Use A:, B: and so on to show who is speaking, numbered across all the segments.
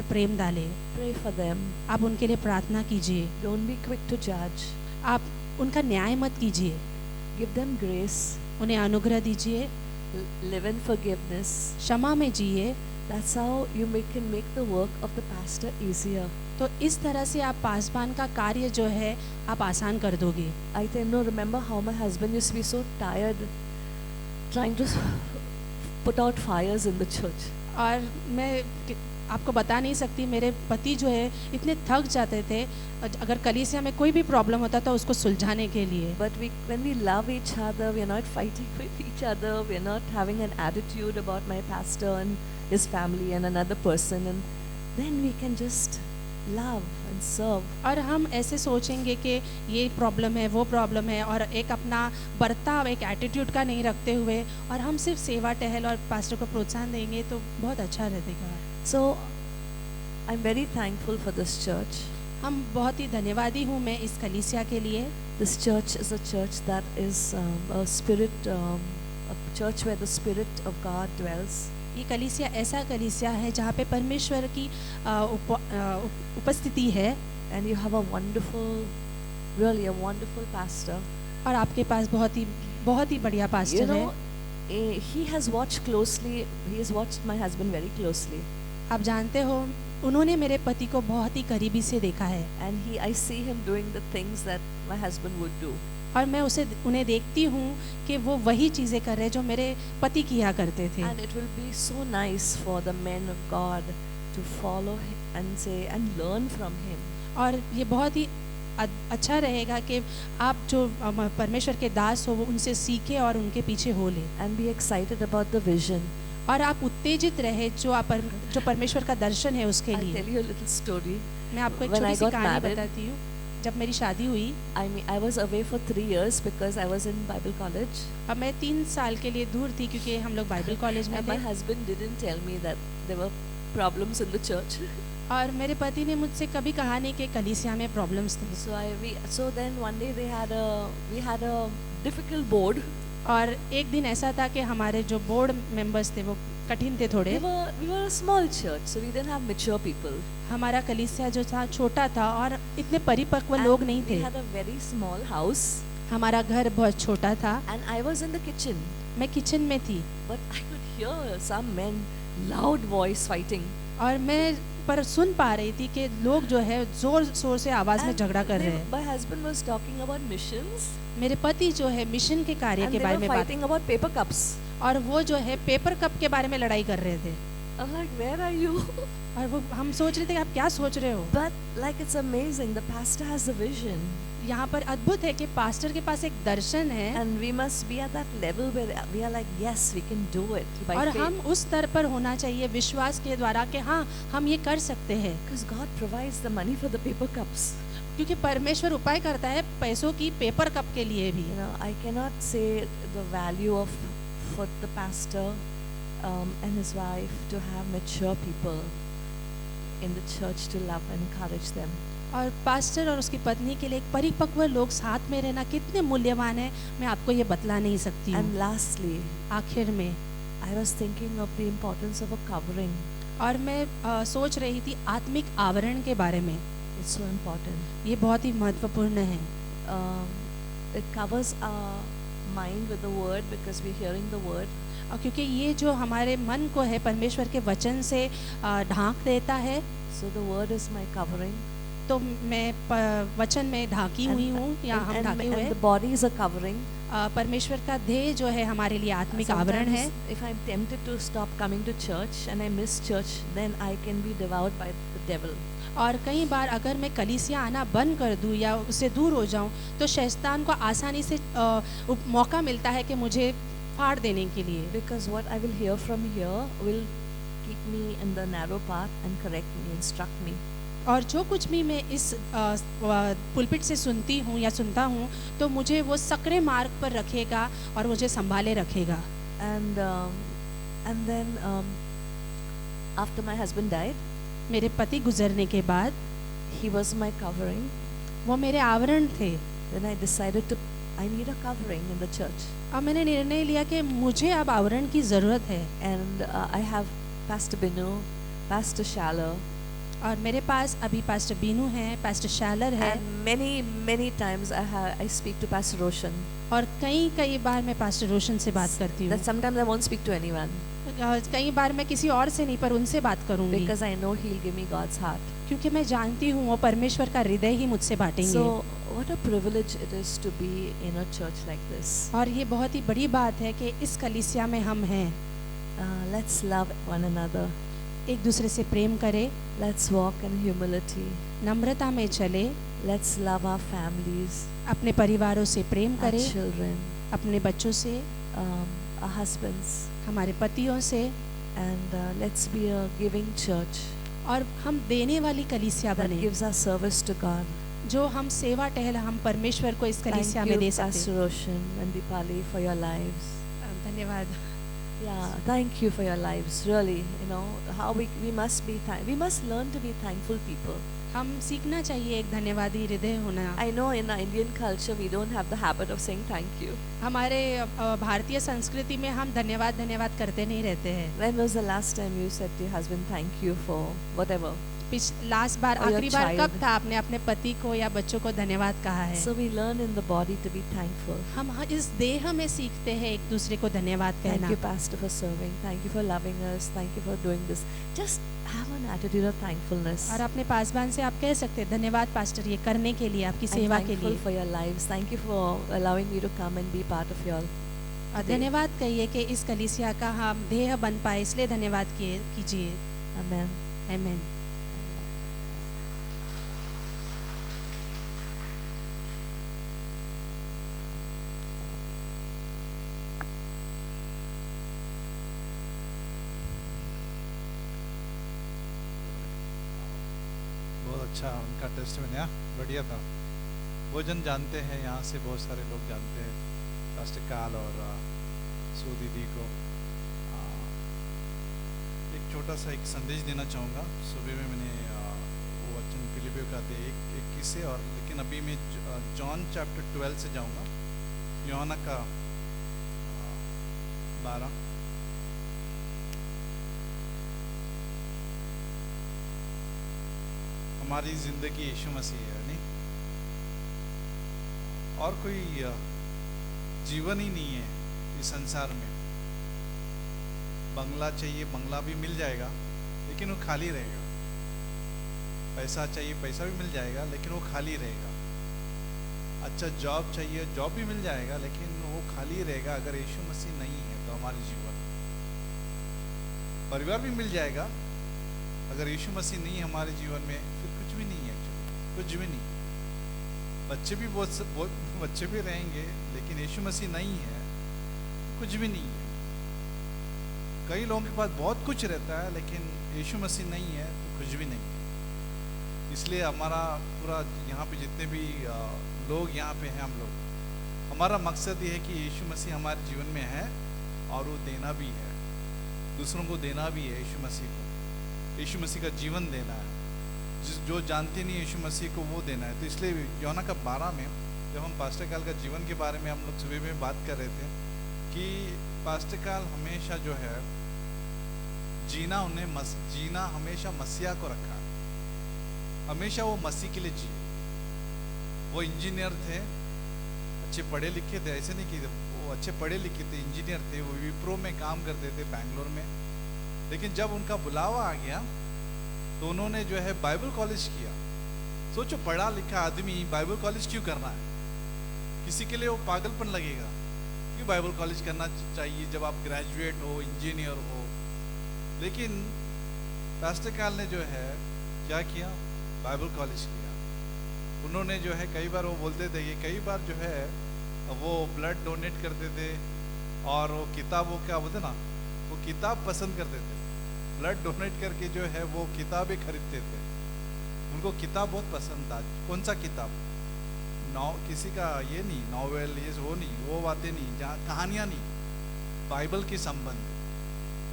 A: प्रेम डालें।
B: Pray for them.
A: आप उनके लिए प्रार्थना कीजिए।
B: Don't be quick to judge.
A: आप उनका न्याय मत कीजिए,
B: Give them grace.
A: उन्हें अनुग्रह दीजिए,
B: Live in forgiveness.
A: क्षमा में जिए।
B: That's how you can make the work of the pastor easier.
A: तो इस तरह से आप पासबान का कार्य जो है आप आसान कर दोगे।
B: I remember how my husband used to be so tired trying to put out fires in the church.
A: और मैं आपको बता नहीं सकती, मेरे पति जो है इतने थक जाते थे अगर कलीसिया में कोई भी प्रॉब्लम होता था उसको सुलझाने के लिए।
B: But when we love each other, we are not fighting with each other. We are not having an attitude about my pastor and his family and another person, and then we can just love and serve.
A: और हम ऐसे सोचेंगे कि ये problem है, वो problem है, और एक अपना बर्ताव एक एटीट्यूड का नहीं रखते हुए और हम सिर्फ सेवा टहल और पास्टर को प्रोत्साहन देंगे तो बहुत अच्छा रहेगा।
B: So I'm very thankful for this church.
A: हम बहुत ही धन्यवादी हूँ मैं इस कलीसिया के लिए।
B: This church is a church that is a church where the Spirit of God dwells.
A: ये कलीसिया ऐसा कलीसिया है जहाँ पे परमेश्वर की उपस्थिति है।
B: And you have a really a wonderful pastor.
A: और आपके पास बहुत ही बढ़िया पास्टर है।
B: He has watched my husband very closely.
A: आप जानते हो उन्होंने मेरे पति को बहुत ही करीबी से देखा है।
B: And I see him doing the things that my husband would do.
A: और मैं उन्हें देखती हूँ कि वो वही चीज़ें कर रहे हैं जो मेरे पति किया करते थे।
B: And it will be so nice for the men of God to follow him and learn from him.
A: और ये बहुत ही अच्छा रहेगा कि आप जो परमेश्वर के दास हो वो उनसे सीखे और उनके पीछे हो ले।
B: And be excited about the vision.
A: और आप उत्तेजित रहे जो परमेश्वर का दर्शन है उसके लिए।
B: I'll tell you a little story.
A: मैं आपको एक छोटी सी कहानी बताती हूँ। जब मेरी शादी हुई,
B: I was away for 3 years because I was in Bible college.
A: अब मैं 3 साल के लिए दूर थी क्योंकि हम लोग बाइबल कॉलेज में
B: थे। My husband didn't tell me that there were problems in the church.
A: और मेरे पति ने मुझसे कभी कहा नहीं कि कलीसिया में प्रॉब्लम्स थे।
B: So then one day we had a difficult board.
A: और एक दिन ऐसा था कि हमारे जो बोर्ड मेंबर्स थे वो कठिन थे थोड़े।
B: We were a small church, so we didn't have mature people.
A: हमारा कलीसिया जो था छोटा था और इतने परिपक्व लोग नहीं थे।
B: We had a very small house.
A: हमारा घर बहुत छोटा था।
B: And I was in the kitchen.
A: मैं किचन में थी।
B: But I could hear some men loud voice fighting.
A: और मैं पर सुन पा रही थी कि लोग जो है जोर शोर से आवाज में झगड़ा कर रहे हैं।
B: My husband was talking about missions.
A: मेरे पति जो है मिशन के कार्य के बारे में बात
B: fighting about paper cups.
A: और वो जो है पेपर कप के बारे में लड़ाई कर रहे थे।
B: I'm like, where are you?
A: और वो हम सोच रहे थे कि आप क्या सोच रहे हो।
B: But like it's amazing, the pastor has a vision.
A: यहाँ पर अद्भुत है कि पास्टर के पास एक दर्शन है।
B: And we must be at that level where we are like, yes, we can do it by
A: और
B: faith.
A: हम उस स्तर पर होना चाहिए विश्वास के द्वारा कि हाँ हम ये कर सकते हैं।
B: Because God provides the money for the paper cups.
A: क्योंकि परमेश्वर उपाय करता है पैसों की पेपर कप के लिए भी।
B: I cannot say the value of for the pastor and his wife to have mature people in the church to love and encourage them.
A: और पास्टर और उसकी पत्नी के लिए एक परिपक्व लोग साथ में रहना कितने मूल्यवान है मैं आपको ये बतला नहीं सकती हूँ।
B: And lastly,
A: आखिर में
B: I was thinking of the importance of a covering.
A: और मैं सोच रही थी आत्मिक आवरण के बारे में।
B: It's so important.
A: ये बहुत ही महत्वपूर्ण है।
B: It covers our mind with the word because we're hearing the word.
A: और क्योंकि ये जो हमारे मन को है परमेश्वर के वचन से ढांक देता है।
B: So the word is my covering.
A: तो मैं वचन में ढाकी हुई हूँ या हम ढाके हुए हैं।
B: The body is a covering.
A: परमेश्वर का देह जो है हमारे लिए आत्मिक आवरण है।
B: If I'm tempted to stop coming to church and I miss church, then I can be devoured by the devil.
A: और कई बार अगर मैं कलीसिया आना बंद कर दूं या उससे दूर हो जाऊं तो शैतान को आसानी से मौका मिलता है कि मुझे फाड़ देने के लिए।
B: Because what I will hear from here will keep me in the narrow path and correct me, instruct me.
A: और जो कुछ भी मैं इस पुलपिट से सुनती हूँ या सुनता हूँ तो मुझे वो सकरे मार्ग पर रखेगा और मुझे संभाले रखेगा।
B: And then after my husband died,
A: मेरे पति गुजरने के बाद
B: he was my covering.
A: वो मेरे आवरण थे।
B: Then I decided I need a covering in the church.
A: अब मैंने निर्णय लिया कि मुझे अब आवरण की जरूरत है।
B: And I have Pastor Binu, Pastor Shala,
A: और मेरे पास अभी पास्टर बीनू हैं, पास्टर शालर है,
B: And many times I speak to Pastor Roshan.
A: और कई बार मैं पास्टर रोशन से बात करती हूँ।
B: That sometimes I won't speak to anyone
A: कई बार मैं किसी और से नहीं पर उनसे बात करूंगी,
B: because I know he'll give me God's heart.
A: क्योंकि मैं जानती हूँ वो परमेश्वर का हृदय ही मुझसे बांटेंगे।
B: So what a privilege it is to be in a church like this.
A: और ये बहुत ही बड़ी बात है कि इस कलीसिया में हम हैं।
B: Let's love one another.
A: एक दूसरे से प्रेम करें,
B: Let's walk in humility.
A: नम्रता में चले,
B: Let's love our families,
A: अपने परिवारों से प्रेम
B: our
A: करें,
B: children,
A: अपने बच्चों से,
B: our husbands,
A: हमारे पतियों से,
B: and let's be a giving church
A: और हम देने वाली कलीसिया
B: that
A: बने,
B: gives our service to God.
A: जो हम सेवा टहल हम परमेश्वर को इस कलीसिया
B: Thank
A: में
B: you,
A: दे
B: Pastor
A: सकते।
B: Roshan and Dipali, for your lives.
A: धन्यवाद।
B: Yeah, thank you for your lives. Really, you know how we must be we must learn to be thankful people.
A: हम सीखना चाहिए एक धन्यवादी हृदय होना।
B: I know in our Indian culture we don't have the habit of saying thank you.
A: हमारे भारतीय संस्कृति में हम धन्यवाद करते नहीं रहते हैं।
B: When was the last time you said to your husband thank you for whatever?
A: Last bar,
B: Or your
A: आखिरी बार कब
B: child.
A: था आपने अपने पति को या बच्चों को धन्यवाद कहा है?
B: So we learn in the body to be thankful.
A: हम इस देह में सीखते हैं एक दूसरे को धन्यवाद
B: Thank
A: कहना।
B: you, Pastor, for serving. Thank you for loving us. Thank you for doing this. Just have an attitude of thankfulness.
A: और अपने पासवान से आप कह सकते हैं धन्यवाद पास्टर ये करने के लिए, आपकी
B: I'm
A: सेवा के
B: thankful
A: लिए।
B: for your lives. Thank you for allowing me to come and be part of your.
A: और धन्यवाद कहिए कि इस कलीसिया का हम देह बन पाए, इसलिए धन्यवाद कीजिए।
B: Amen.
A: आमीन।
C: बहुत अच्छा उनका टेस्टमनी, बढ़िया था। वो जन जानते हैं, यहाँ से बहुत सारे लोग जानते हैं पास्टर काल और सू दीदी को। एक छोटा सा एक संदेश देना चाहूँगा। सुबह में मैंने वो वचन फिलिपियों का दे एक किस्से, और लेकिन अभी मैं जॉन चैप्टर 12 से जाऊँगा, यूहन्ना का 12। हमारी जिंदगी यीशु मसीह है, नहीं और कोई जीवन ही नहीं है इस संसार में। बंगला चाहिए, बंगला भी मिल जाएगा लेकिन वो खाली रहेगा। पैसा चाहिए, पैसा भी मिल जाएगा लेकिन वो खाली रहेगा। अच्छा जॉब चाहिए, जॉब भी मिल जाएगा लेकिन वो खाली रहेगा अगर यीशु मसीह नहीं है तो हमारे जीवन। परिवार भी मिल जाएगा अगर यीशु मसीह नहीं है हमारे जीवन में, फिर कुछ भी नहीं है, कुछ भी नहीं। बच्चे भी बहुत बच्चे भी रहेंगे लेकिन यीशु मसीह नहीं है, कुछ भी नहीं है। कई लोगों के पास बहुत कुछ रहता है लेकिन यीशु मसीह नहीं है तो कुछ भी नहीं है। इसलिए हमारा पूरा यहाँ पे जितने भी लोग यहाँ पे हैं, हम लोग, हमारा मकसद ये है कि यीशु मसीह हमारे जीवन में है और वो देना भी है, दूसरों को देना भी है। यीशु मसीह को, यीशु मसीह का जीवन देना है। जो जानते नहीं यीशु मसीह को वो देना है। तो इसलिए यूहन्ना का 12 में जब हम पास्टर काल का जीवन के बारे में हम लोग सुबह में बात कर रहे थे कि पास्टर काल हमेशा जो है जीना हमेशा मसीहा को रखा, हमेशा वो मसीह के लिए जिए। वो इंजीनियर थे, अच्छे पढ़े लिखे थे, ऐसे नहीं कि वो अच्छे पढ़े लिखे थे, इंजीनियर थे, वो विप्रो में काम करते थे बैंगलोर में। लेकिन जब उनका बुलावा आ गया तो उन्होंने जो है बाइबल कॉलेज किया। सोचो, पढ़ा लिखा आदमी बाइबल कॉलेज क्यों करना है? किसी के लिए वो पागलपन लगेगा, क्यों बाइबल कॉलेज करना चाहिए जब आप ग्रेजुएट हो, इंजीनियर हो। लेकिन पास्टर काल ने जो है क्या किया, बाइबल कॉलेज किया। उन्होंने जो है कई बार वो बोलते थे कि कई बार जो है वो ब्लड डोनेट करते थे और वो किताबों क्या बोलते ना, वो किताब पसंद करते थे। ब्लड डोनेट करके जो है वो किताबें खरीदते थे, उनको किताब बहुत पसंद था। कौन सा किताब? किसी का ये नहीं नॉवेल, ये वो नहीं, वो बातें नहीं, जहाँ कहानियाँ नहीं, बाइबल के संबंधित,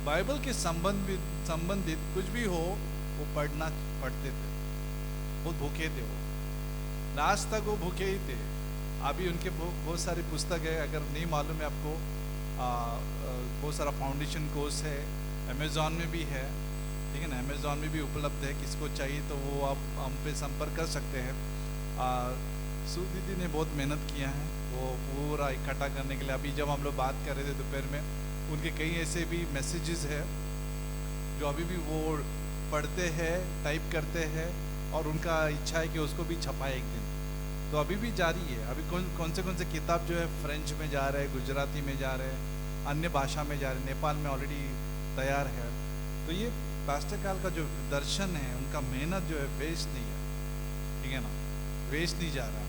C: बाइबल के संबंधित कुछ भी हो वो पढ़ते थे। बहुत भूखे थे वो, लास्ट तक वो भूखे ही थे। अभी उनके बहुत सारी पुस्तक है, अगर नहीं मालूम है आपको, बहुत सारा फाउंडेशन कोर्स है, अमेज़ॉन में भी है, ठीक है ना, अमेज़ॉन में भी उपलब्ध है, किसको चाहिए तो वो आप हम पे संपर्क कर सकते हैं। सू दीदी ने बहुत मेहनत किया है वो पूरा इकट्ठा करने के लिए। अभी जब हम लोग बात कर रहे थे दोपहर में, उनके कई ऐसे भी मैसेजेस है जो अभी भी वो पढ़ते हैं, टाइप करते हैं, और उनका इच्छा है कि उसको भी छपाए एक दिन। तो अभी भी जारी है। अभी कौन से किताब जो है फ्रेंच में जा रहे हैं, गुजराती में जा रहे हैं, अन्य भाषा में जा रहे हैं, नेपाल में ऑलरेडी तैयार है। तो ये पास्टर काल का जो दर्शन है, उनका मेहनत जो है वेस्ट नहीं है, ठीक है ना, वेस्ट नहीं जा रहा।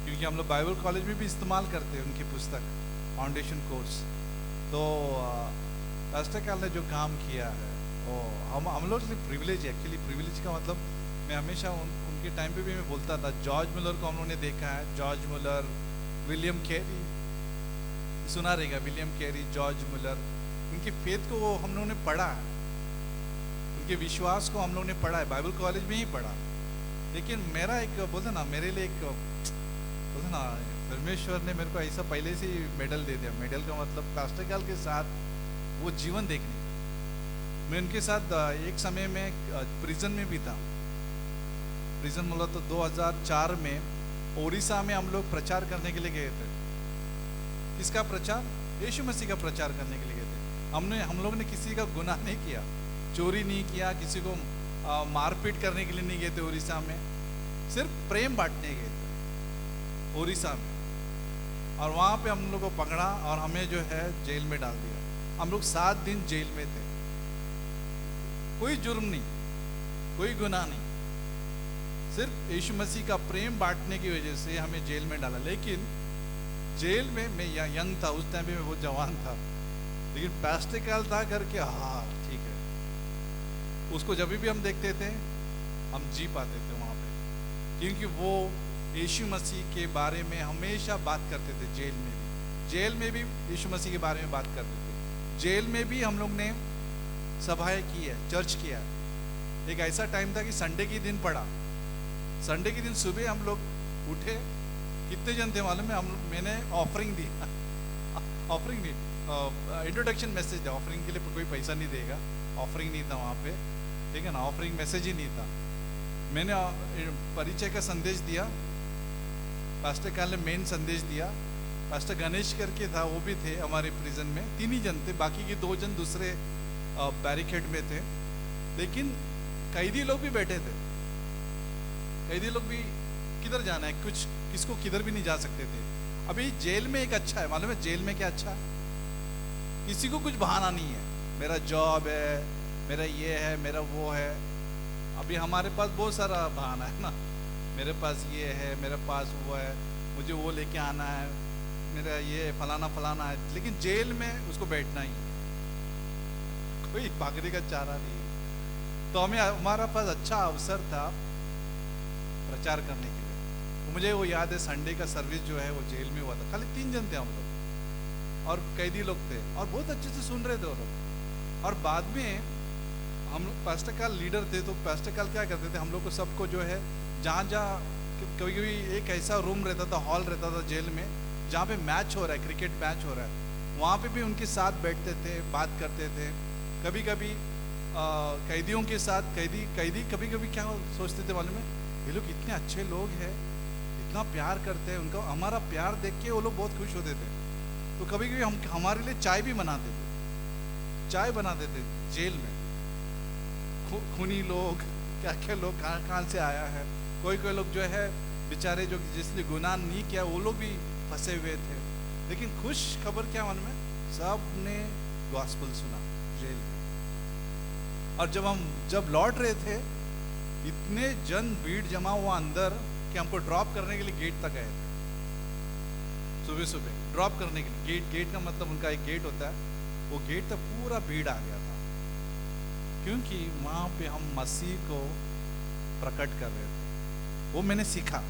C: क्योंकि हम लोग बाइबल कॉलेज में भी इस्तेमाल करते हैं उनकी पुस्तक फाउंडेशन कोर्स। तो पास्टर काल ने जो काम किया है वो हम लोग के लिए प्रिविलेज है। एक्चुअली प्रिविलेज का मतलब, मैं हमेशा उनके टाइम पे भी मैं बोलता था, जॉर्ज मुलर को हम लोगों ने देखा है, जॉर्ज मुलर, विलियम कैरी, सुना रहेगा, विलियम कैरी, जॉर्ज मुलर, उनके फेथ को हम लोगों ने पढ़ा है, उनके विश्वास को हम लोगों ने पढ़ा है, बाइबल कॉलेज में ही पढ़ा। लेकिन मेरा एक बोलते ना, मेरे लिए एक बोलते ना, परमेश्वर ने मेरे को ऐसा पहले से ही मेडल दे दिया। मेडल का मतलब पास्टर काल के साथ वो जीवन देखने का। मैं उनके साथ एक समय में प्रिजन में भी था। प्रिजन बोला तो 2004 में ओडिशा में हम लोग प्रचार करने के लिए गए थे। किसका प्रचार? यीशु मसीह का प्रचार करने के लिए गए थे। हम लोग ने किसी का गुनाह नहीं किया, चोरी नहीं किया, किसी को मारपीट करने के लिए नहीं गए थे उड़ीसा में, सिर्फ प्रेम बांटने गए थे उड़ीसा में। और वहाँ पे हम लोग को पकड़ा और हमें जो है जेल में डाल दिया। हम लोग 7 दिन जेल में थे, कोई जुर्म नहीं, कोई गुनाह नहीं, सिर्फ यीशु मसीह का प्रेम बांटने की वजह से हमें जेल में डाला। लेकिन जेल में मैं यंग था, उस टाइम पे मैं बहुत जवान था, लेकिन पास्टर काल था करके, हाँ ठीक है, उसको जब भी हम देखते थे हम जी पाते थे वहाँ पे, क्योंकि वो यीशु मसीह के बारे में हमेशा बात करते थे। जेल में भी यीशु मसीह के बारे में बात करते थे। जेल में भी हम लोग ने सभाएं की है, चर्च किया है। एक ऐसा टाइम था कि संडे के दिन पड़ा, संडे के दिन सुबह हम लोग उठे, कितने जन थे मालूम है? मैंने ऑफरिंग दी ऑफरिंग नहीं, इंट्रोडक्शन मैसेज दिया। ऑफरिंग के लिए कोई पैसा नहीं देगा, ऑफरिंग नहीं था वहाँ पे, ठीक है ना, ऑफरिंग मैसेज ही नहीं था। मैंने परिचय का संदेश दिया, पास्टर काल ने मेन संदेश दिया। पास्टर गणेश करके था, वो भी थे हमारे प्रिजन में, 3 ही जन थे, बाकी के 2 जन दूसरे बैरिकेड में थे। लेकिन कैदी लोग भी बैठे थे, कैदी लोग भी किधर जाना है, कुछ किसको किधर भी नहीं जा सकते थे। अभी जेल में एक अच्छा है, मालूम है जेल में क्या अच्छा? किसी को कुछ बहाना नहीं है, मेरा जॉब है, मेरा ये है, मेरा वो है। अभी हमारे पास बहुत सारा बहाना है ना, मेरे पास ये है, मेरे पास वो है, मुझे वो लेके आना है, मेरा ये फलाना फलाना है। लेकिन जेल में उसको बैठना ही, कोई भागने का चारा नहीं है। तो हमारा पास अच्छा अवसर था प्रचार करने के लिए। तो मुझे वो याद है, संडे का सर्विस जो है वो जेल में हुआ था। खाली 3 जन थे हम लोग, और कैदी लोग थे, और बहुत अच्छे से सुन रहे थे वो लोग। और बाद में हम लोग, पास्टर काल लीडर थे, तो पास्टर काल क्या करते थे, हम लोग को सबको जो है, जहाँ कभी कभी एक ऐसा रूम रहता था, हॉल रहता था जेल में, जहाँ पे मैच हो रहा है, क्रिकेट मैच हो रहा है, वहाँ पे भी उनके साथ बैठते थे, बात करते थे। कभी कभी कैदियों के साथ, कैदी कभी कभी क्या सोचते थे मालूम है, ये लोग इतने अच्छे लोग हैं, इतना प्यार करते हैं, उनका हमारा प्यार देख के वो लोग बहुत खुश होते थे। तो कभी कभी हम हमारे लिए चाय भी बनाते थे, चाय बनाते थे जेल में। खूनी लोग, क्या क्या लोग कहाँ से आया है, कोई लोग जो है बेचारे जो जिसने गुनाह नहीं किया, वो लोग भी फंसे हुए थे। लेकिन खुश खबर क्या मालूम है, सब ने गॉस्पेल सुना जेल में। और जब लौट रहे थे, इतने जन भीड़ जमा हुआ अंदर कि हमको ड्रॉप करने के लिए गेट तक गए थे। सुबह सुबह ड्रॉप करने के लिए गेट का मतलब उनका एक गेट होता है, वो गेट तक पूरा भीड़ आ गया था, क्योंकि वहाँ पे हम मसीह को प्रकट कर रहे थे। वो मैंने सीखा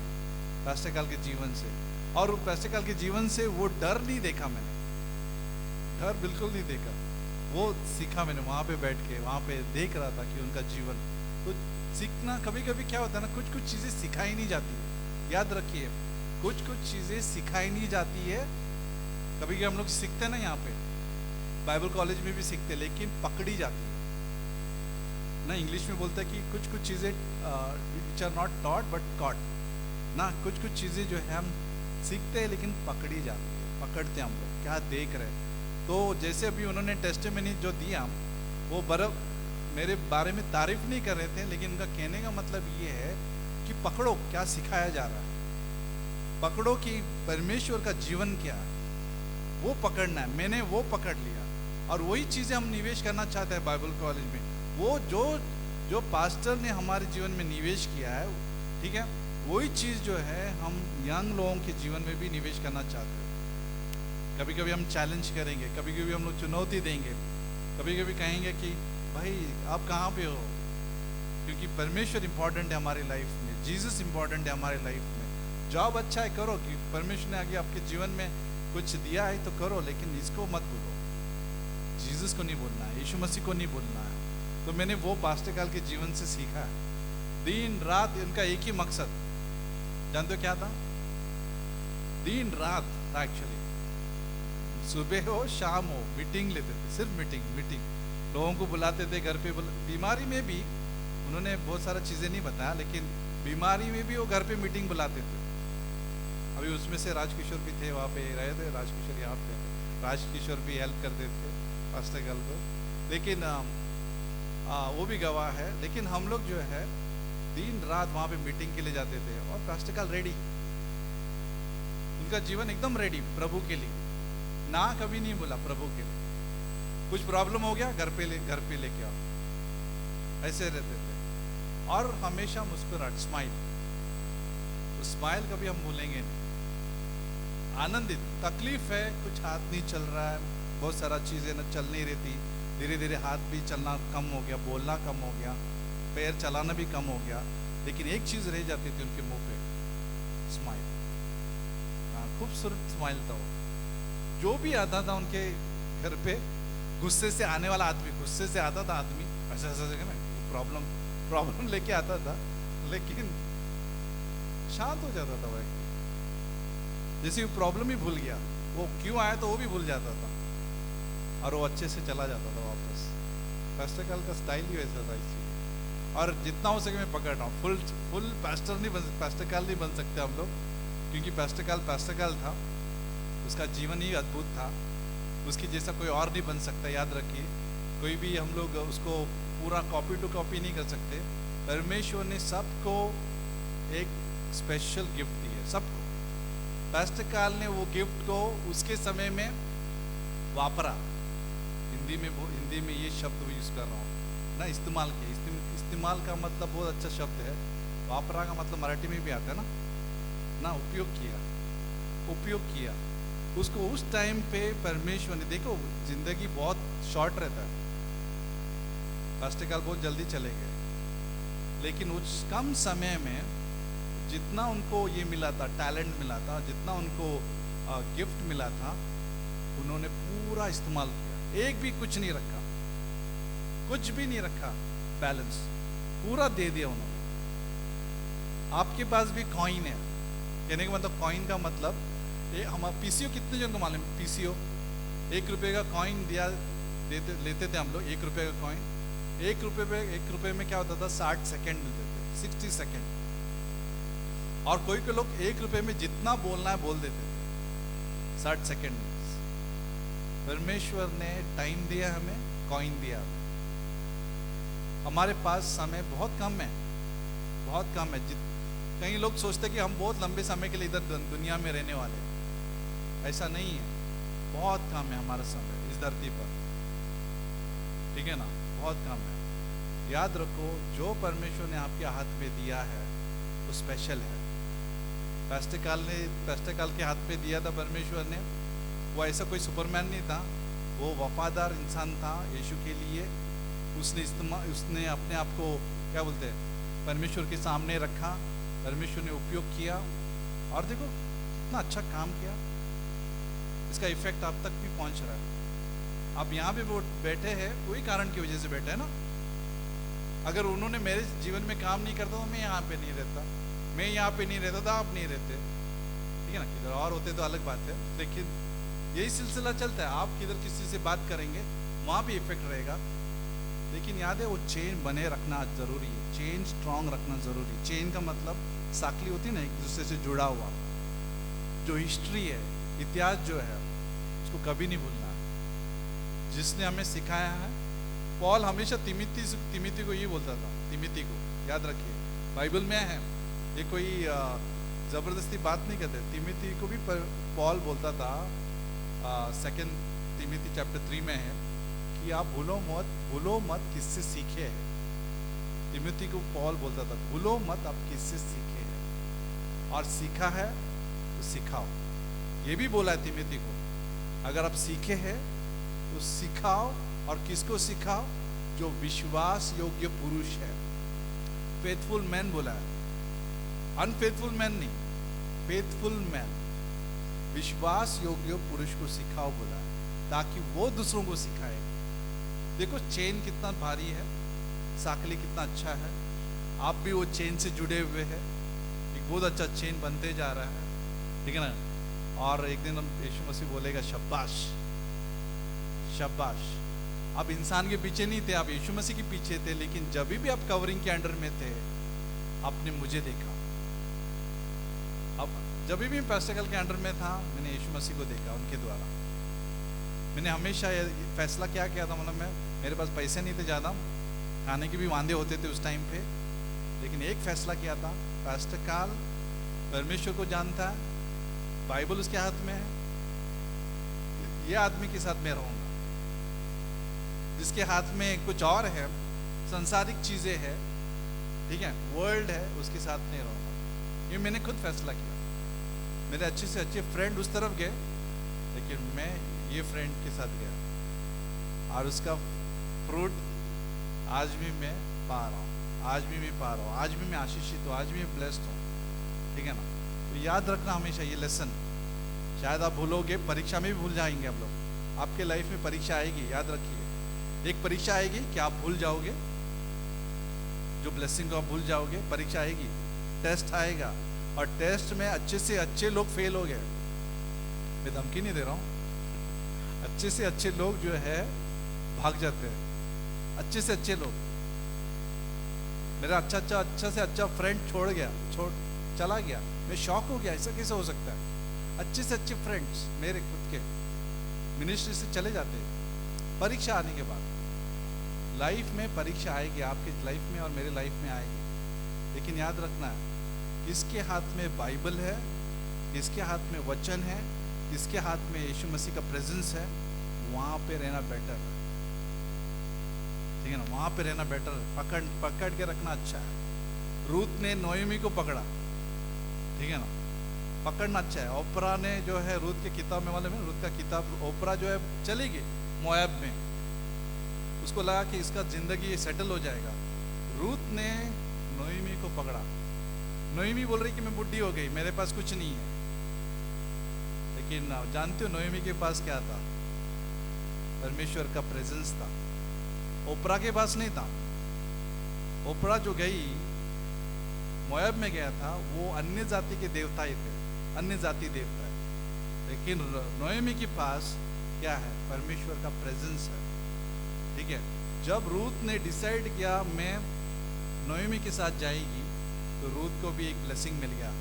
C: पास्टर काल के जीवन से, और पास्टर काल के जीवन से वो डर नहीं देखा मैंने, डर बिल्कुल नहीं देखा, वो सीखा मैंने वहाँ पे बैठ के, वहाँ पे देख रहा था कि उनका जीवन। तो सीखना, कभी कभी क्या होता है ना, कुछ चीज़ें सिखाई नहीं जाती है। याद रखिए, कुछ चीज़ें सिखाई नहीं जाती है। कभी कभी हम लोग सीखते हैं ना, यहाँ पे बाइबल कॉलेज में भी सीखते, लेकिन पकड़ी जाती है। ना इंग्लिश में बोलते हैं कि कुछ कुछ चीज़ें which are not taught but caught ना, कुछ कुछ चीज़ें जो है हम सीखते हैं लेकिन पकड़ी जाती है, पकड़ते हैं हम लोग क्या देख रहे हैं। तो जैसे अभी उन्होंने टेस्टिमनी जो दिया, वो मेरे बारे में तारीफ नहीं कर रहे थे, लेकिन उनका कहने का मतलब ये है कि पकड़ो क्या सिखाया जा रहा है, पकड़ो कि परमेश्वर का जीवन क्या है, वो पकड़ना है। मैंने वो पकड़ लिया और वही चीज़ें हम निवेश करना चाहते हैं बाइबल कॉलेज में। वो जो पास्टर ने हमारे जीवन में निवेश किया है, ठीक है, वही चीज़ जो है हम यंग लोगों के जीवन में भी निवेश करना चाहते हैं। कभी कभी हम चैलेंज करेंगे, कभी कभी हम लोग चुनौती देंगे, कभी कभी कहेंगे कि भाई आप कहाँ पे हो, क्योंकि परमेश्वर इंपॉर्टेंट है हमारी लाइफ में, जीसस इंपॉर्टेंट है हमारी लाइफ में। जॉब अच्छा है करो, कि परमेश्वर ने आगे आपके जीवन में कुछ दिया है तो करो, लेकिन इसको मत भूलो, जीसस को नहीं भूलना है, यीशु मसीह को नहीं भूलना है। तो मैंने वो पास्टर काल के जीवन से सीखा है। दिन रात इनका एक ही मकसद, जानते हो क्या था? दिन रात था एक्चुअली, सुबह हो शाम हो मीटिंग लेते थे, सिर्फ मीटिंग लोगों को बुलाते थे घर पे। बीमारी में भी उन्होंने बहुत सारा चीज़ें नहीं बताया, लेकिन बीमारी में भी वो घर पे मीटिंग बुलाते थे। अभी उसमें से राजकिशोर भी थे, वहाँ पे रहे थे, राजकिशोर यहाँ पे, राजकिशोर भी हेल्प करते थे पास्टर काल को, लेकिन वो भी गवाह है। लेकिन हम लोग जो है दिन रात वहाँ पे मीटिंग के लिए जाते थे, और पास्टर काल रेडी, उनका जीवन एकदम रेडी प्रभु के लिए, ना कभी नहीं बोला प्रभु के लिए। कुछ प्रॉब्लम हो गया घर पे लेके आओ, ऐसे रहते थे। और हमेशा मुस्कुराहट, स्माइल, तो स्माइल कभी हम भूलेंगे नहीं। आनंदित, तकलीफ है, कुछ हाथ नहीं चल रहा है, बहुत सारा चीज़ें न चल नहीं रहती, धीरे धीरे हाथ भी चलना कम हो गया, बोलना कम हो गया, पैर चलाना भी कम हो गया, लेकिन एक चीज़ रह जाती थी उनके मुंह पे, स्माइल। हाँ, खूबसूरत स्माइल था वो। जो भी आता था उनके घर पे, गुस्से से आने वाला आदमी, गुस्से से आता था आदमी, ऐसा ना प्रॉब्लम लेके आता था, लेकिन शांत हो जाता था वो। जैसे वो प्रॉब्लम ही भूल गया, वो क्यों आया तो वो भी भूल जाता था, और वो अच्छे से चला जाता था वापस। पास्टर काल का स्टाइल ही वैसा था इसीलिए। और जितना हो सके मैं पकड़ रहा हूँ, फुल पास्टर काल नहीं बन सकते हम लोग, क्योंकि पास्टर काल था, उसका जीवन ही अद्भुत था, उसकी जैसा कोई और नहीं बन सकता। याद रखिए, कोई भी हम लोग उसको पूरा कॉपी टू कॉपी नहीं कर सकते। परमेश्वर ने सबको एक स्पेशल गिफ्ट दी है, सबको। पास्टर काल ने वो गिफ्ट को उसके समय में वापरा। हिंदी में ये शब्द यूज कर रहा हूँ ना, इस्तेमाल किया। इस्तेमाल का मतलब बहुत अच्छा शब्द है, वापरा का मतलब मराठी में भी आता है ना, उपयोग किया उसको उस टाइम पे परमेश्वर ने। देखो, जिंदगी बहुत शॉर्ट रहता है, पास्टर काल बहुत जल्दी चले गए, लेकिन उस कम समय में जितना उनको ये मिला था, टैलेंट मिला था, जितना उनको गिफ्ट मिला था, उन्होंने पूरा इस्तेमाल किया। एक भी कुछ नहीं रखा, कुछ भी नहीं रखा, बैलेंस पूरा दे दिया उन्होंने। आपके पास भी कॉइन है, कहने का मतलब कॉइन का मतलब हम पीसीओ कितने जन को मालूम? पीसीओ 1 रुपये का कॉइन लेते थे हम लोग, 1 रुपये का कॉइन। 1 रुपये में क्या होता था? 60 सेकेंड मिलते थे, 60 सेकेंड। और कोई लोग 1 रुपये में जितना बोलना है बोल देते थे 60 सेकेंड में। परमेश्वर ने टाइम दिया हमें, कॉइन दिया हमें। हमारे पास समय बहुत कम है, बहुत कम है। कई लोग सोचते हैं कि हम बहुत लंबे समय के लिए इधर दुनिया में रहने वाले हैं। ऐसा नहीं है, बहुत कम है हमारा समय इस धरती पर, ठीक है ना, बहुत कम है। याद रखो, जो परमेश्वर ने आपके हाथ में दिया है वो स्पेशल है। पास्टर काल के हाथ में दिया था परमेश्वर ने, वो ऐसा कोई सुपरमैन नहीं था, वो वफादार इंसान था यीशु के लिए। उसने अपने आप को क्या बोलते हैं, परमेश्वर के सामने रखा, परमेश्वर ने उपयोग किया, और देखो कितना अच्छा काम किया। इसका इफेक्ट आप तक भी पहुंच रहा है। आप यहाँ पे वो बैठे हैं, कोई कारण की वजह से बैठे हैं ना। अगर उन्होंने मेरे जीवन में काम नहीं करता तो मैं यहाँ पे नहीं रहता, मैं यहाँ पे नहीं रहता तो आप नहीं रहते, ठीक है ना। किधर और होते तो अलग बात है, लेकिन यही सिलसिला चलता है। आप किधर किसी से बात करेंगे, वहाँ भी इफेक्ट रहेगा, लेकिन याद है वो चेन बने रखना जरूरी है, चेन स्ट्रांग रखना जरूरी है। चेन का मतलब साकली होती है ना, एक दूसरे से जुड़ा हुआ। जो हिस्ट्री है, इतिहास जो है, उसको कभी नहीं भूलना है। जिसने हमें सिखाया है, पॉल हमेशा तिमिती को ये बोलता था, तिमिती को याद रखिए, बाइबल में है, ये कोई जबरदस्ती बात नहीं करते। तिमिती को भी पॉल बोलता था, 2 तिमिती चैप्टर 3 में है कि आप भूलो मत किससे सीखे हैं। तिमिती को पॉल बोलता था, भूलो मत आप किससे सीखे हैं, और सीखा है तो सिखाओ। ये भी बोला है तिमिती को, अगर आप सीखे हैं तो सिखाओ। और किसको सिखाओ? जो विश्वास योग्य पुरुष है, फेथफुल मैन बोला है, अनफेथफुल मैन नहीं, फेथफुल मैन, विश्वास योग्य पुरुष को सिखाओ बोला है, ताकि वो दूसरों को सिखाए। देखो चेन कितना भारी है, साकली कितना अच्छा है, आप भी वो चेन से जुड़े हुए हैं, एक बहुत अच्छा चेन बनते जा रहा है, ठीक है ना। और एक दिन हम यीशु मसीह बोलेगा शाबाश शाबाश। आप इंसान के पीछे नहीं थे, आप यीशु मसीह के पीछे थे, लेकिन जब भी आप कवरिंग के अंडर में थे, आपने मुझे देखा। अब जब भी मैं पैस्टिकल के अंडर में था, मैंने यीशु मसीह को देखा उनके द्वारा। मैंने हमेशा ये फैसला क्या किया था, मतलब मेरे पास पैसे नहीं थे ज़्यादा, खाने के भी वांदे होते थे उस टाइम पे, लेकिन एक फैसला किया था, पास्टर कार्ल परमेश्वर को जानता है, बाइबल उसके हाथ में है, ये आदमी के साथ मैं रहूँगा। जिसके हाथ में कुछ और है, संसारिक चीज़ें हैं, ठीक है, वर्ल्ड है, उसके साथ नहीं रहूँगा। ये मैंने खुद फैसला किया। मेरे अच्छे से अच्छे फ्रेंड उस तरफ गए, लेकिन मैं ये फ्रेंड के साथ गया, और उसका फ्रूट आज भी मैं पा रहा हूँ, आज भी मैं पा रहा हूँ, आज भी मैं आशीषित हूँ, आज भी मैं ब्लेस्ड हूँ, ठीक है ना। तो याद रखना हमेशा ये लेसन। शायद आप भूलोगे, परीक्षा में भी भूल जाएंगे आप लोग, आपके लाइफ में परीक्षा आएगी, याद रखिए। एक परीक्षा आएगी कि आप भूल जाओगे, जो ब्लेसिंग को आप भूल जाओगे, परीक्षा आएगी, टेस्ट आएगा, और टेस्ट में अच्छे से अच्छे लोग फेल हो गए। मैं धमकी नहीं दे रहा हूँ, अच्छे से अच्छे लोग जो है भाग जाते हैं, अच्छे से अच्छे लोग। मेरा अच्छा से अच्छा फ्रेंड चला गया, मैं शॉक हो गया, ऐसा कैसे हो सकता है। अच्छे से अच्छे फ्रेंड्स मेरे खुद के मिनिस्ट्री से चले जाते हैं परीक्षा आने के बाद। लाइफ में परीक्षा आएगी, आपके लाइफ में और मेरे लाइफ में आएगी, लेकिन याद रखना है, किसके हाथ में बाइबल है, किसके हाथ में वचन है, किसके हाथ में यीशु मसीह का प्रेजेंस है, वहाँ पे रहना बेटर है, ठीक है ना, वहाँ पे रहना बेटर है। पकड़ के रखना अच्छा है। रूत ने नोएमी को पकड़ा, ठीक है ना, पकड़ना अच्छा है। ओपरा ने जो है रूत के किताब में, मालूम है रूत का किताब, ओपरा जो है चली गई मोआब में, उसको लगा कि इसका जिंदगी सेटल हो जाएगा। रूत ने नोएमी को पकड़ा। नोएमी बोल रही कि मैं बुढ़ी हो गई, मेरे पास कुछ नहीं है, लेकिन जानते हो नोएमी के पास क्या था? परमेश्वर का प्रेजेंस था। ओपरा के पास नहीं था। ओपरा जो गई मोआब में गया था, वो अन्य जाति के देवता ही थे, अन्य जाति देवता है, लेकिन नोएमी के पास क्या है? परमेश्वर का प्रेजेंस है, ठीक है। जब रूत ने डिसाइड किया मैं नोएमी के साथ जाएगी, तो रूत को भी एक ब्लेसिंग मिल गया,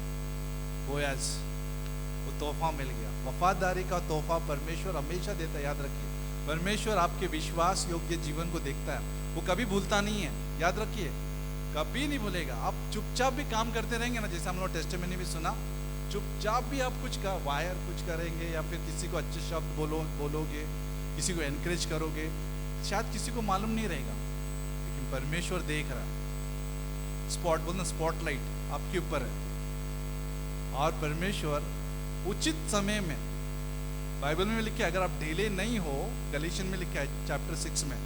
C: बोयाज, वो तोहफा मिल गया। वफादारी का तोहफा परमेश्वर हमेशा देता है, याद रखिए। परमेश्वर आपके विश्वास योग्य जीवन को देखता है, वो कभी भूलता नहीं है, याद रखिए, कभी नहीं भूलेगा। आप चुपचाप भी काम करते रहेंगे ना, जैसे हम लोग टेस्टिमनी भी सुना, चुपचाप भी आप कुछ वायर कुछ करेंगे, या फिर किसी को अच्छे शब्द बोलोगे, किसी को एनकरेज करोगे, शायद किसी को मालूम नहीं रहेगा, लेकिन परमेश्वर देख रहा है। स्पॉट बोलना, स्पॉटलाइट आपके ऊपर है, और परमेश्वर उचित समय में, बाइबल में लिखा है, अगर आप ढीले नहीं हो, गलीशियन में लिखा है चैप्टर 6 में,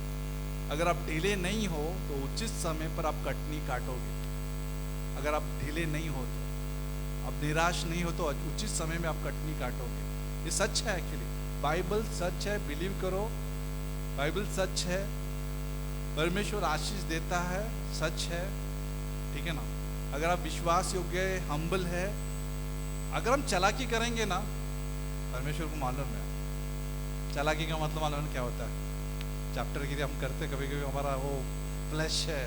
C: अगर आप ढीले नहीं हो तो उचित समय पर आप कटनी काटोगे। अगर आप ढीले नहीं हो तो, आप निराश नहीं हो तो उचित समय में आप कटनी काटोगे। ये सच है, एक्चुअली बाइबल सच है, बिलीव करो, बाइबल सच है, परमेश्वर आशीष देता है, सच है, ठीक है ना। अगर आप विश्वास योग्य, हम्बल है, अगर हम चालाकी करेंगे ना, परमेश्वर को मालूम है चालाकी का मतलब मालूम क्या होता है, चैप्टर की हम करते, कभी कभी हमारा वो फ्लैश है,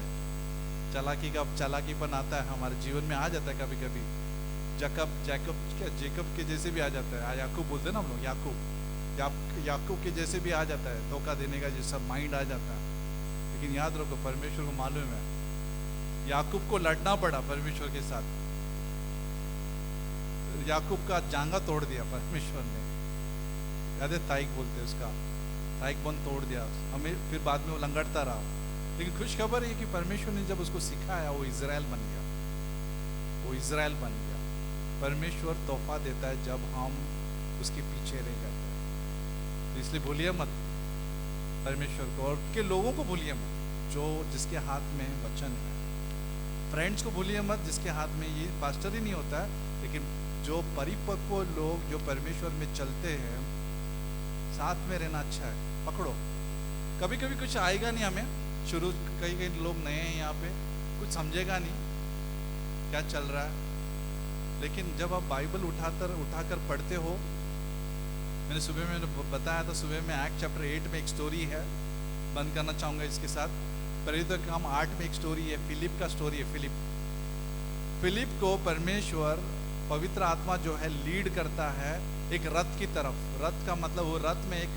C: चालाकीपन आता है हमारे जीवन में, आ जाता है कभी कभी। जेकब के जैसे भी आ जाता है, याकूब बोलते हैं ना हम लोग, याकूब के जैसे भी आ जाता है, धोखा देने का जैसा माइंड आ जाता है। लेकिन याद रखो, परमेश्वर को मालूम है, याकूब को लड़ना पड़ा परमेश्वर के साथ, याकूब का जांघा तोड़ दिया परमेश्वर ने, याद है ताइक बोलते हैं उसका, ताइक बन तोड़ दिया हमें, फिर बाद में वो लंगड़ता रहा। लेकिन खुश खबर है कि परमेश्वर ने जब उसको सिखाया, वो इजराइल बन गया, वो इजराइल बन गया। परमेश्वर तोहफा देता है जब हम उसके पीछे रह जाते हैं। तो इसलिए भूलिए मत परमेश्वर को, और के लोगों को भूलिए मत जो जिसके हाथ में वचन है। फ्रेंड्स को भूलिए मत जिसके हाथ में, ये पास्टर ही नहीं होता है, लेकिन जो परिपक्व लोग जो परमेश्वर में चलते हैं, साथ में रहना अच्छा है, पकड़ो। कभी कभी कुछ आएगा नहीं हमें, शुरू कई लोग नए हैं यहाँ पे, कुछ समझेगा नहीं क्या चल रहा है, लेकिन जब आप बाइबल उठाकर पढ़ते हो, मैंने सुबह में बताया था, सुबह में एक्ट चैप्टर 8 में एक स्टोरी है, बंद करना चाहूँगा इसके साथ। प्रेरितों के काम 8 में एक स्टोरी है, फिलिप का स्टोरी है। फिलिप को परमेश्वर पवित्र आत्मा जो है लीड करता है एक रथ की तरफ। रथ का मतलब वो रथ में एक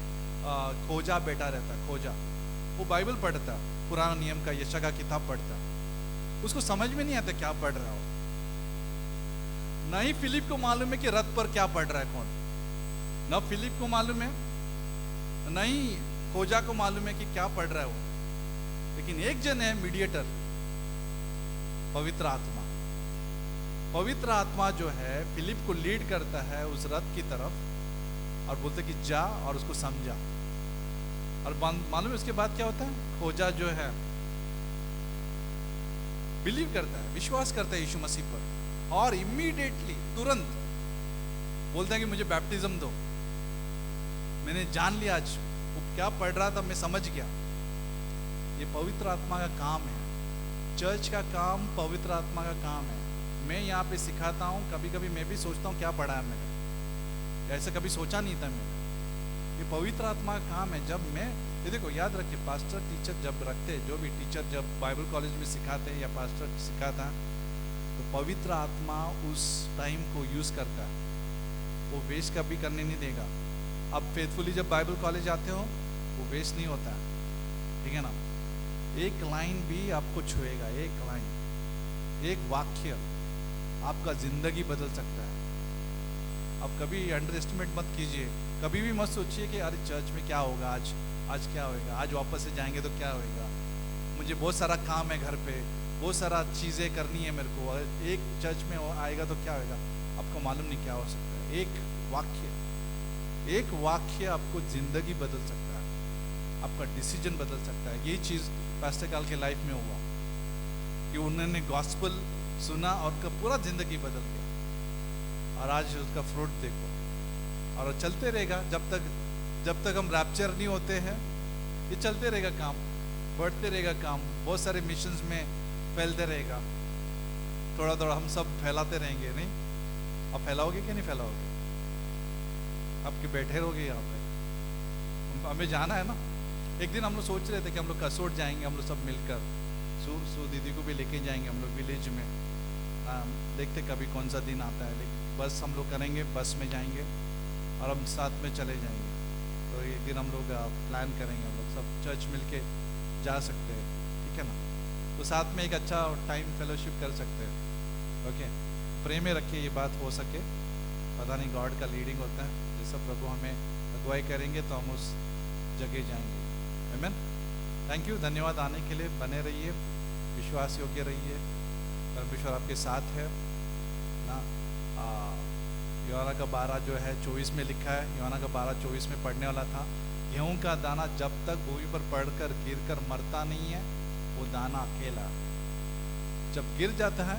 C: खोजा बैठा रहता है, खोजा, वो बाइबल पढ़ता, पुराना नियम का यशा का किताब पढ़ता, उसको समझ में नहीं आता क्या पढ़ रहा हो। नहीं फिलिप को मालूम है कि रथ पर क्या पढ़ रहा है कौन, न फिलिप को मालूम है, नहीं खोजा को मालूम है कि क्या पढ़ रहा है वो। लेकिन एक जन है मीडिएटर, पवित्र आत्मा। पवित्र आत्मा जो है फिलिप को लीड करता है उस रथ की तरफ और बोलते कि जा और उसको समझा। और मालूम है उसके बाद क्या होता है, खोजा जो है बिलीव करता है, विश्वास करता है यीशु मसीह पर, और इमीडिएटली तुरंत बोलता है कि मुझे बैप्टिज्म दो। मैंने जान लिया आज वो क्या पढ़ रहा था, मैं समझ गया। ये पवित्र आत्मा का काम है, चर्च का काम पवित्र आत्मा का काम है। मैं यहाँ पे सिखाता हूँ, कभी कभी मैं भी सोचता हूँ क्या पढ़ा है मैंने, ऐसा कभी सोचा नहीं था मैंने। ये पवित्र आत्मा का काम है। जब मैं ये देखो, याद रखिए, पास्टर टीचर जब रखते, जो भी टीचर जब बाइबल कॉलेज में सिखाते हैं या पास्टर सिखाता है, तो पवित्र आत्मा उस टाइम को यूज़ करता है, वो वेस्ट कभी करने नहीं देगा। अब फेथफुली जब बाइबल कॉलेज आते हो वो वेस्ट नहीं होता है, ठीक है ना। एक लाइन भी आपको छुएगा, एक लाइन, एक वाक्य आपका जिंदगी बदल सकता है। अब कभी अंडर एस्टिमेट मत कीजिए, कभी भी मत सोचिए कि अरे चर्च में क्या होगा, आज क्या होएगा, आज वापस से जाएंगे तो क्या होएगा, मुझे बहुत सारा काम है घर पे, बहुत सारा चीज़ें करनी है मेरे को, एक चर्च में आएगा तो क्या होएगा। आपको मालूम नहीं क्या हो सकता है। एक वाक्य आपको जिंदगी बदल सकता है, आपका डिसीजन बदल सकता है। यही चीज़ पास्टर काल के लाइफ में हुआ कि उन्होंने गॉस्पल सुना और उनका पूरा जिंदगी बदल गया, और आज उसका फ्रूट देखो। और चलते रहेगा जब तक हम रैप्चर नहीं होते हैं, ये चलते रहेगा काम, बढ़ते रहेगा काम, बहुत सारे मिशंस में फैलते रहेगा, थोड़ा हम सब फैलाते रहेंगे। नहीं, आप फैलाओगे कि नहीं फैलाओगे? आपके बैठे रहोगे यहाँ पे, हमें जाना है ना। एक दिन हम लोग सोच रहे थे कि हम लोग कसोट जाएंगे, हम लोग सब मिलकर, सू दीदी को भी लेके जाएंगे हम लोग विलेज में। देखते कभी कौन सा दिन आता है, लेकिन बस हम लोग करेंगे, बस में जाएंगे और हम साथ में चले जाएंगे। तो एक दिन हम लोग प्लान करेंगे, हम लोग सब चर्च मिलके जा सकते हैं, ठीक है ना। तो साथ में एक अच्छा टाइम फेलोशिप कर सकते हैं। ओके, प्रे में रखिए ये बात हो सके, पता नहीं गॉड का लीडिंग होता है, जैसा प्रभु हमें अगुवाई करेंगे तो हम उस जगह जाएंगे। आमीन। थैंक यू, धन्यवाद आने के लिए। बने रहिए, विश्वास योग्य रहिए, परमेश्वर आपके साथ है ना। यूहन्ना का 12 जो है 24 में लिखा है, यूहन्ना का 12:24 में पढ़ने वाला था, गेहूं का दाना जब तक भूमि पर पड़कर गिरकर मरता नहीं है, वो दाना अकेला जब गिर जाता है,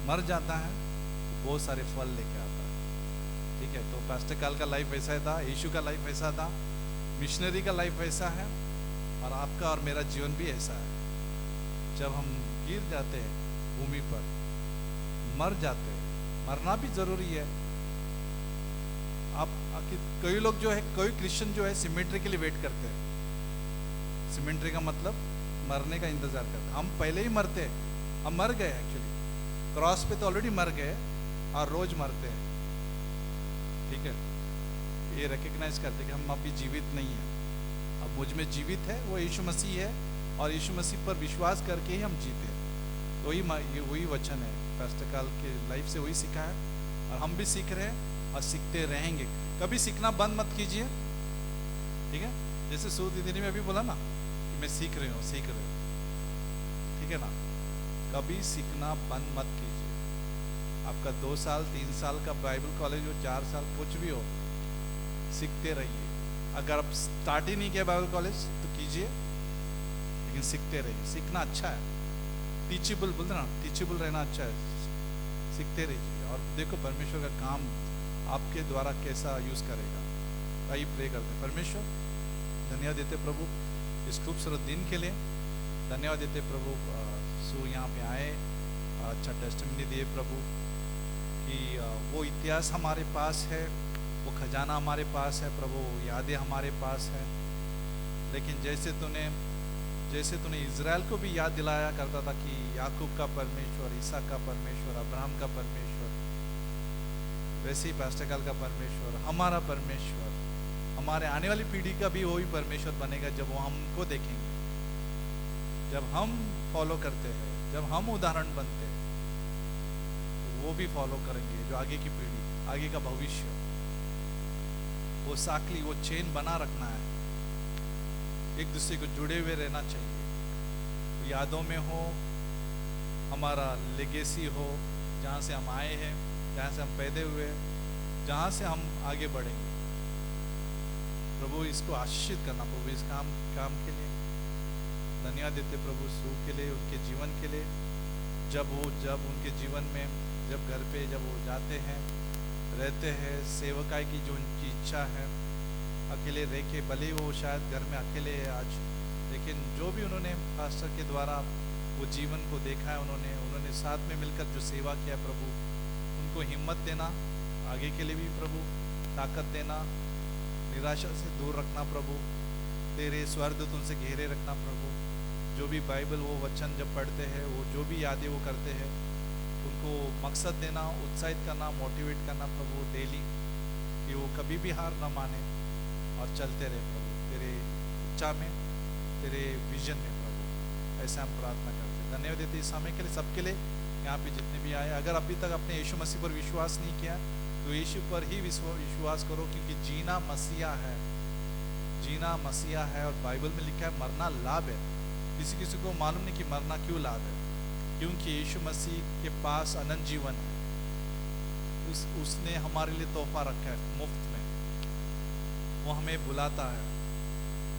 C: मर जाता है, बहुत सारे फल लेके आता है। ठीक है, तो पास्टर काल का लाइफ ऐसा था, यीशु का लाइफ ऐसा था, मिशनरी का लाइफ ऐसा है, और आपका और मेरा जीवन भी ऐसा है। जब हम गिर जाते हैं भूमि पर, मर जाते हैं, मरना भी जरूरी है। आप कई लोग जो है, कोई क्रिश्चियन जो है सिमेट्री के लिए वेट करते हैं, सिमेंट्री का मतलब मरने का इंतजार करते। हम पहले ही मरते हैं, हम मर गए एक्चुअली, क्रॉस पे तो ऑलरेडी मर गए और रोज मरते हैं। ठीक है, ये रिकग्नाइज करते कि हम अभी जीवित नहीं है, अब मुझ में जीवित है वो यीशु मसीह है, और यीशु मसीह पर विश्वास करके ही हम जीते हैं। तो वही वचन है, पास्टर काल के लाइफ से वही सीखा है, और हम भी सीख रहे हैं और सीखते रहेंगे। कभी सीखना बंद मत कीजिए, ठीक है। जैसे सूद दीदी में अभी बोला ना कि मैं सीख रही हूँ, ठीक है ना। कभी सीखना बंद मत कीजिए। आपका 2 साल 3 साल का बाइबल कॉलेज हो, 4 साल कुछ भी हो, सीखते रहिए। अगर आप स्टार्ट ही नहीं किया बाइबल कॉलेज तो कीजिए, लेकिन सीखते रहिए। सीखना अच्छा है, टीचेबल बोलते ना, टीचेबल रहना अच्छा है, सीखते रहिए। और देखो परमेश्वर का काम आपके द्वारा कैसा यूज़ करेगा। आइए प्रे करते हैं। परमेश्वर, धन्यवाद देते प्रभु इस खूबसूरत दिन के लिए, धन्यवाद देते प्रभु सु यहाँ पे आए, अच्छा टेस्टिमनी दिए प्रभु कि वो इतिहास हमारे पास है, वो खजाना हमारे पास है प्रभु, यादें हमारे पास है। लेकिन जैसे तूने इज़राइल को भी याद दिलाया करता था कि याकूब का परमेश्वर, इसहाक का परमेश्वर, अब्राहम का परमेश्वर, वैसे ही पास्टर काल का परमेश्वर, हमारा परमेश्वर, हमारे आने वाली पीढ़ी का भी वही परमेश्वर बनेगा जब वो हमको देखेंगे, जब हम फॉलो करते हैं, जब हम उदाहरण बनते हैं, तो वो भी फॉलो करेंगे। जो आगे की पीढ़ी, आगे का भविष्य, वो साकली, वो चेन बना रखना है, एक दूसरे को जुड़े हुए रहना चाहिए। यादों में हो, हमारा लेगेसी हो, जहाँ से हम आए हैं, जहाँ से हम पैदा हुए, जहाँ से हम आगे बढ़ेंगे। प्रभु इसको आशीषित करना प्रभु, इस काम के लिए धन्यवाद देते प्रभु सू के लिए, उनके जीवन के लिए। जब उनके जीवन में, जब घर पे जब वो जाते हैं, रहते हैं, सेवकाई की जो उनकी इच्छा है, अकेले रह के, भले वो शायद घर में अकेले है आज, लेकिन जो भी उन्होंने पास्टर के द्वारा वो जीवन को देखा है, उन्होंने साथ में मिलकर जो सेवा किया प्रभु, उनको हिम्मत देना, आगे के लिए भी प्रभु ताकत देना, निराशा से दूर रखना प्रभु, तेरे स्वर्गदूत उनसे घेरे रखना प्रभु। जो भी बाइबल वो वचन जब पढ़ते हैं, वो जो भी यादें वो करते हैं, उनको मकसद देना, उत्साहित करना, मोटिवेट करना प्रभु डेली, कि वो कभी भी हार ना माने और चलते रहे प्रभु तेरे इच्छा में, तेरे विजन में प्रभु। ऐसा हम प्रार्थना करते हैं। धन्यवाद देते इस समय के लिए, सबके लिए, यहाँ पे जितने भी आए। अगर अभी तक अपने यीशु मसीह पर विश्वास नहीं किया तो यीशु पर ही विश्वास करो, क्योंकि जीना मसीहा है, जीना मसीहा है। और बाइबल में लिखा है मरना लाभ है। किसी को मालूम नहीं कि मरना क्यों लाभ है, क्योंकि यीशु मसीह के पास अनंत जीवन है। उसने हमारे लिए तोहफा रखा है मुफ्त में, वो हमें बुलाता है।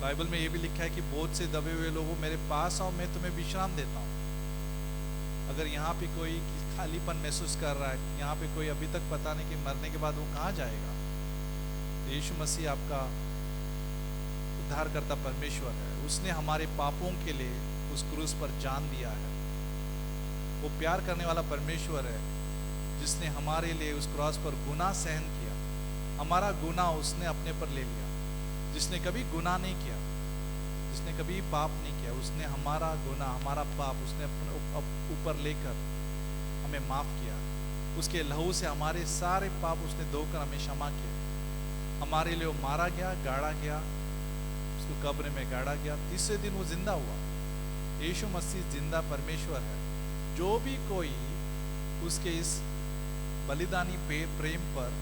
C: बाइबल में ये भी लिखा है कि बोझ से दबे हुए लोगों मेरे पास आओ, मैं तुम्हें विश्राम देता हूँ। अगर यहाँ पे कोई खालीपन महसूस कर रहा है, यहाँ पे कोई अभी तक पता नहीं कि मरने के बाद वो कहाँ जाएगा, तो यीशु मसीह आपका उद्धारकर्ता परमेश्वर है। उसने हमारे पापों के लिए उस क्रूस पर जान दिया है। वो प्यार करने वाला परमेश्वर है, जिसने हमारे लिए उस क्रॉस पर गुनाह सहन किया। हमारा गुनाह उसने अपने पर ले लिया। जिसने कभी गुनाह नहीं किया, जिसने कभी पाप नहीं किया, उसने हमारा गुनाह, हमारा पाप उसने अपने ऊपर लेकर हमें माफ किया। उसके लहू से हमारे सारे पाप उसने धोकर हमें क्षमा किया। हमारे लिए वो मारा गया, गाड़ा गया, उसको कब्र में गाड़ा गया, तीसरे दिन वो जिंदा हुआ। यीशु मसीह जिंदा परमेश्वर है। जो भी कोई उसके इस बलिदानी प्रेम पर,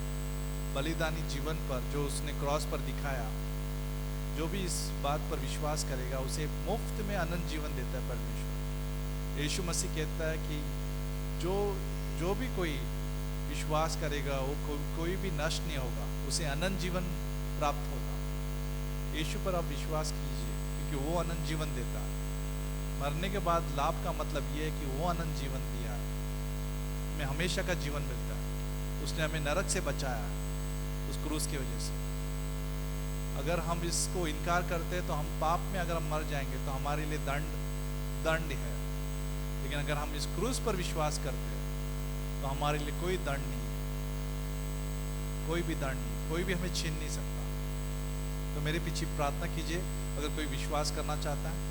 C: बलिदानी जीवन पर, जो उसने क्रॉस पर दिखाया, जो भी इस बात पर विश्वास करेगा, उसे मुफ्त में अनंत जीवन देता है परमेश्वर। यीशु मसीह कहता है कि जो भी कोई विश्वास करेगा, वो कोई भी नष्ट नहीं होगा, उसे अनंत जीवन प्राप्त होगा। यीशु पर आप विश्वास कीजिए, क्योंकि वो अनंत जीवन देता है। मरने के बाद लाभ का मतलब ये है कि वो अनंत जीवन दिया है, हमें हमेशा का जीवन मिलता है। उसने हमें नरक से बचाया है उस क्रूस की वजह से। अगर हम इसको इनकार करते हैं तो हम पाप में अगर हम मर जाएंगे तो हमारे लिए दंड है। लेकिन अगर हम इस क्रूस पर विश्वास करते हैं तो हमारे लिए कोई दंड नहीं है, कोई भी दंड नहीं, कोई भी हमें छीन नहीं सकता। तो मेरे पीछे प्रार्थना कीजिए, अगर कोई विश्वास करना चाहता है,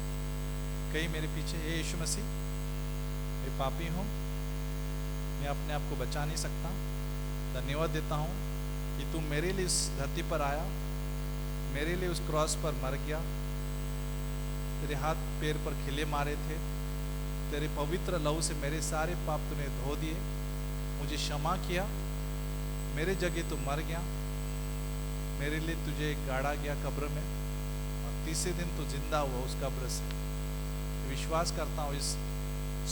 C: कहीं मेरे पीछे, हे यीशु मसीह, मैं पापी हूँ, मैं अपने आप को बचा नहीं सकता, धन्यवाद देता हूँ कि तू मेरे लिए इस धरती पर आया, मेरे लिए उस क्रॉस पर मर गया, तेरे हाथ पैर पर खिले मारे थे, तेरे पवित्र लहू से मेरे सारे पाप तूने धो दिए, मुझे क्षमा किया, मेरे जगह तू मर गया, मेरे लिए तुझे गाड़ा गया कब्र में, और तीसरे दिन तू जिंदा हुआ उस कब्र से। विश्वास करता हूँ इस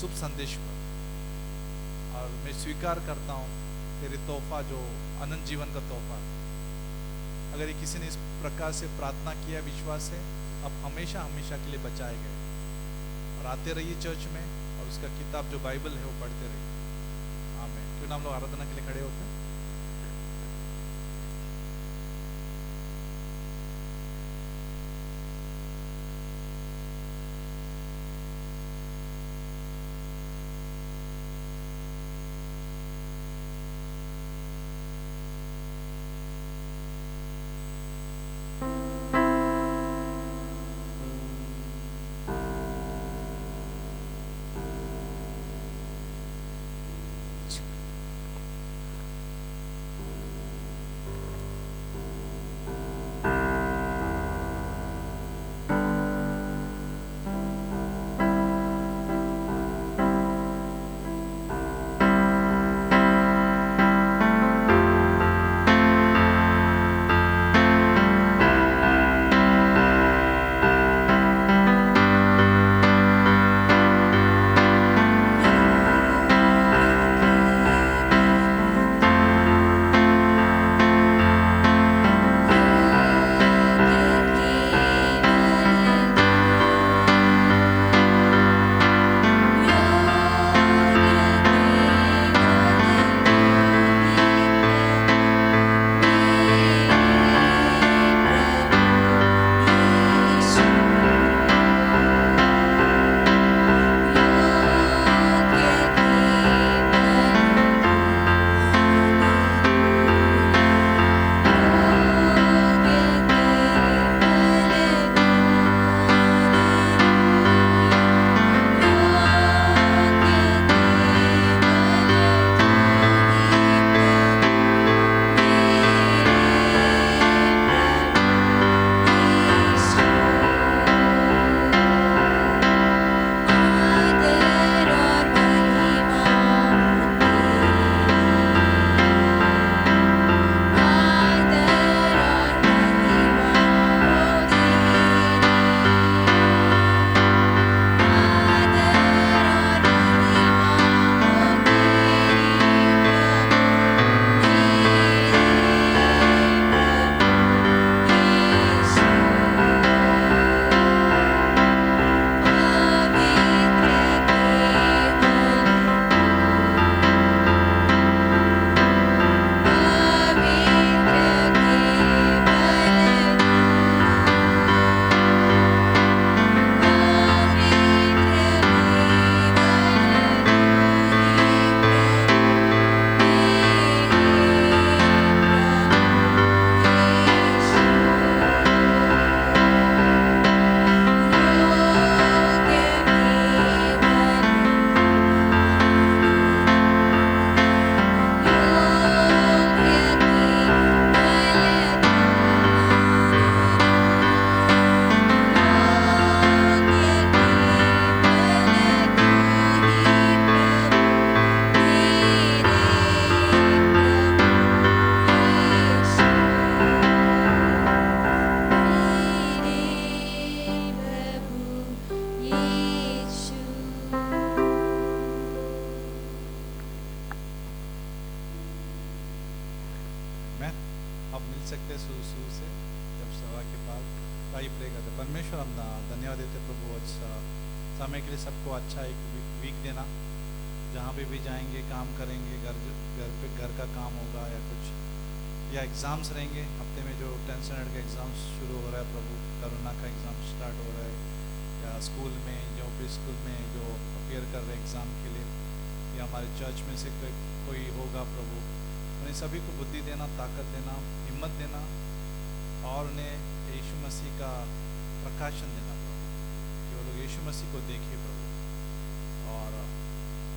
C: शुभ संदेश पर, और मैं स्वीकार करता हूँ तेरे तोहफा, जो अनंत जीवन का तोहफा। अगर ये किसी ने इस प्रकार से प्रार्थना किया विश्वास से, अब हमेशा हमेशा के लिए बचाए गए। और आते रहिए चर्च में, और उसका किताब जो बाइबल है वो पढ़ते रहिए। आमीन। क्यों ना हम लोग आराधना के लिए खड़े होते हैं। सकते शुरू से जब सभा के बाद भाई प्रे करते। परमेश्वर हम धन्यवाद देते प्रभु, अच्छा समय के लिए सबको अच्छा एक वीक देना, जहाँ पे भी जाएंगे काम करेंगे, घर का काम होगा या कुछ या एग्ज़ाम्स रहेंगे हफ्ते में, जो 10th स्टैंडर्ड का एग्ज़ाम शुरू हो रहा है प्रभु, कोरोना का एग्ज़ाम स्टार्ट हो रहा है, या स्कूल में जो प्री स्कूल में जो अपेयर कर रहे हैं एग्ज़ाम के लिए, या हमारे चर्च में से कोई होगा प्रभु, उन्हें सभी को बुद्धि देना, ताकत देना, हिम्मत देना, और उन्हें यीशु मसीह का प्रकाशन देना प्रभु, कि वो लोग यीशु मसीह को देखे प्रभु और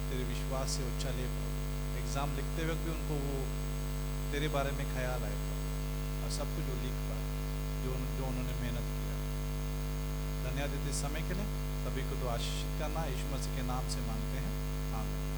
C: तेरे विश्वास से वो चले प्रभु। एग्ज़ाम लिखते वक्त भी उनको वो तेरे बारे में ख्याल आए प्रभु, और सब कुछ वो लिख पाए जो उन्होंने मेहनत किया। धन्यवाद देते इस समय के लिए, सभी को तो आशीषित करना, यीशु मसीह के नाम से मांगते हैं, आमीन।